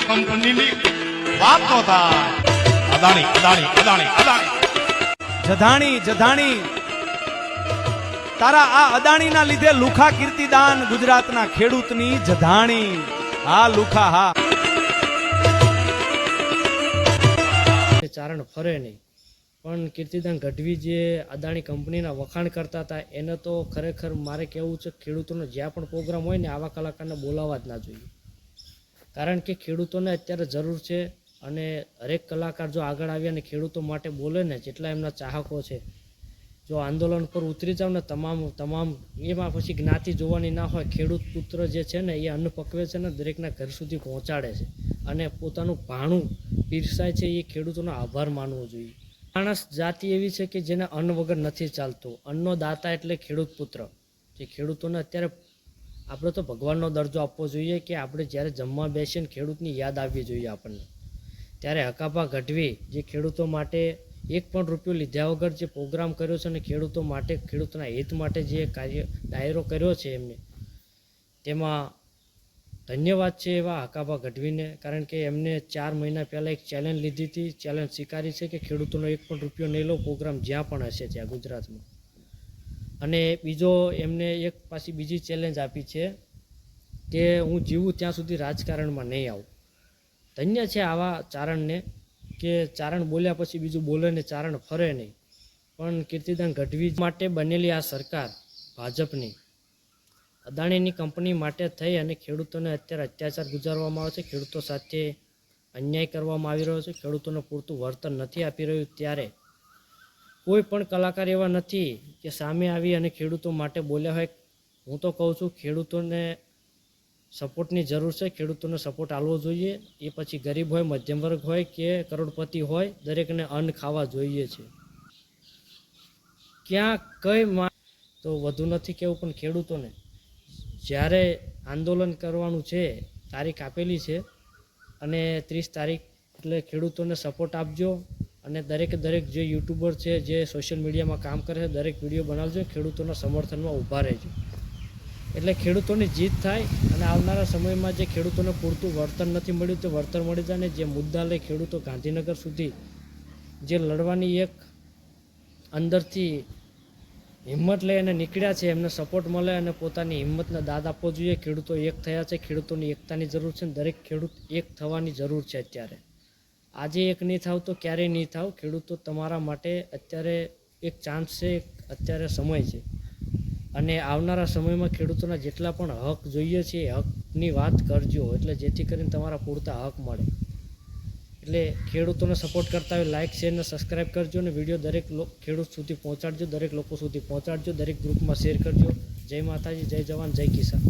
કંપનીની વાત નો થાય. અદાણી અદાણી અદાણી અદાણી જધાણી જધાણી તારા આ અદાણીના લીધે લુખા કીર્તિદાન ગુજરાતના ખેડૂતની જધાણી. હા લુખા હા. ચારણ ફરે નહીં, પણ કીર્તિદાન ગઢવી જે અદાણી કંપનીના વખાણ કરતા હતા એને તો ખરેખર મારે કહેવું છે, ખેડૂતોનો જ્યાં પણ પ્રોગ્રામ હોય ને આવા કલાકારને બોલાવવા જ ના જોઈએ. કારણ કે ખેડૂતોને અત્યારે જરૂર છે અને હરેક કલાકાર જો આગળ આવ્યા અને ખેડૂતો માટે બોલે ને, જેટલા એમના ચાહકો છે, જો આંદોલન પર ઉતરી જાવ ને તમામ એમાં પછી જ્ઞાતિ જોવાની ના હોય. ખેડૂત પુત્ર જે છે ને એ અન્ન પકવે છે ને દરેકના ઘર સુધી પહોંચાડે છે અને પોતાનું ભાણું પીરસાય છે. એ ખેડૂતોનો આભાર માનવો જોઈએ. માણસ જાતિ એવી છે કે જેને અન્ન વગર નથી ચાલતું. અન્નનો દાતા એટલે ખેડૂત પુત્ર. જે ખેડૂતોને અત્યારે આપણે તો ભગવાનનો દરજ્જો આપવો જોઈએ કે આપણે જ્યારે જમવા બેસીએ ને ખેડૂતની યાદ આવવી જોઈએ આપણને. ત્યારે હકાભા ગઢવી જે ખેડૂતો માટે એક પણ રૂપિયો લીધા વગર જે પ્રોગ્રામ કર્યો છે અને ખેડૂતો માટે, ખેડૂતોના હિત માટે જે કાર્ય ડાયરો કર્યો છે એમને, તેમાં ધન્યવાદ છે એવા હકાભા ગઢવીને. કારણ કે એમને 4 મહિના પહેલાં એક ચેલેન્જ લીધી હતી, ચેલેન્જ સ્વીકારી છે કે ખેડૂતોનો એક પણ રૂપિયો નહીં લો, પ્રોગ્રામ જ્યાં પણ હશે ત્યાં ગુજરાતમાં. અને બીજો એમને એક પાછી બીજી ચેલેન્જ આપી છે કે હું જીવું ત્યાં સુધી રાજકારણમાં નહીં આવું. ધન્ય છે આવા ચારણને કે ચારણ બોલ્યા પછી બીજું બોલે ને ચારણ ફરે નહીં. પણ કીર્તિદાન ગઢવી માટે બનેલી આ સરકાર ભાજપની અદાણીની કંપની માટે થઈ અને ખેડૂતોને અત્યારે અત્યાચાર ગુજારવામાં આવે છે, ખેડૂતો સાથે અન્યાય કરવામાં આવી રહ્યો છે, ખેડૂતોને પૂરતું વળતર નથી આપી રહ્યું, ત્યારે કોઈ પણ કલાકાર એવા નથી કે સામે આવી અને ખેડૂતો માટે બોલ્યા હોય. હું તો કહું છું ખેડૂતોને સપોર્ટની જરૂર છે, ખેડૂતોને સપોર્ટ આપવો જોઈએ. એ પછી ગરીબ હોય, મધ્યમ વર્ગ હોય કે કરોડપતિ હોય, દરેકને અન્ન ખાવા જોઈએ છે. ક્યાં કઈ તો વધુ નથી કહેવું, પણ ખેડૂતોને જ્યારે આંદોલન કરવાનું છે, તારીખ આપેલી છે અને 30 તારીખ, એટલે ખેડૂતોને સપોર્ટ આપજો. અને દરેક જે યુટ્યુબર છે, જે સોશિયલ મીડિયામાં કામ કરે છે, દરેક વિડીયો બનાવજો, ખેડૂતોના સમર્થનમાં ઊભા રહેજો. એટલે ખેડૂતોની જીત થાય અને આવનારા સમયમાં જે ખેડૂતોને પૂરતું વળતર નથી મળ્યું તે વળતર મળી જાય. ને જે મુદ્દા લઈ ખેડૂતો ગાંધીનગર સુધી જે લડવાની એક અંદરથી હિંમત લઈ અને નીકળ્યા છે, એમને સપોર્ટ મળે અને પોતાની હિંમતને દાદ આપવો જોઈએ. ખેડૂતો એક થયા છે, ખેડૂતોની એકતાની જરૂર છે, દરેક ખેડૂત એક થવાની જરૂર છે. અત્યારે આજે એક નહીં થાવ તો ક્યારેય નહીં થાવ. ખેડૂતો તમારા માટે અત્યારે એક ચાન્સ છે, અત્યારે સમય છે. અને આવનારા સમયમાં ખેડૂતોના જેટલા પણ હક જોઈએ છે એ હકની વાત કરજો, એટલે જેથી કરીને તમારા પૂરતા હક મળે. એટલે ખેડૂતોને સપોર્ટ કરતા હોય લાઇક, શેર અને સબસ્ક્રાઈબ કરજો અને વિડીયો દરેક ખેડૂત સુધી પહોંચાડજો, દરેક લોકો સુધી પહોંચાડજો, દરેક ગ્રુપમાં શેર કરજો. જય માતાજી, જય જવાન, જય કિસાન.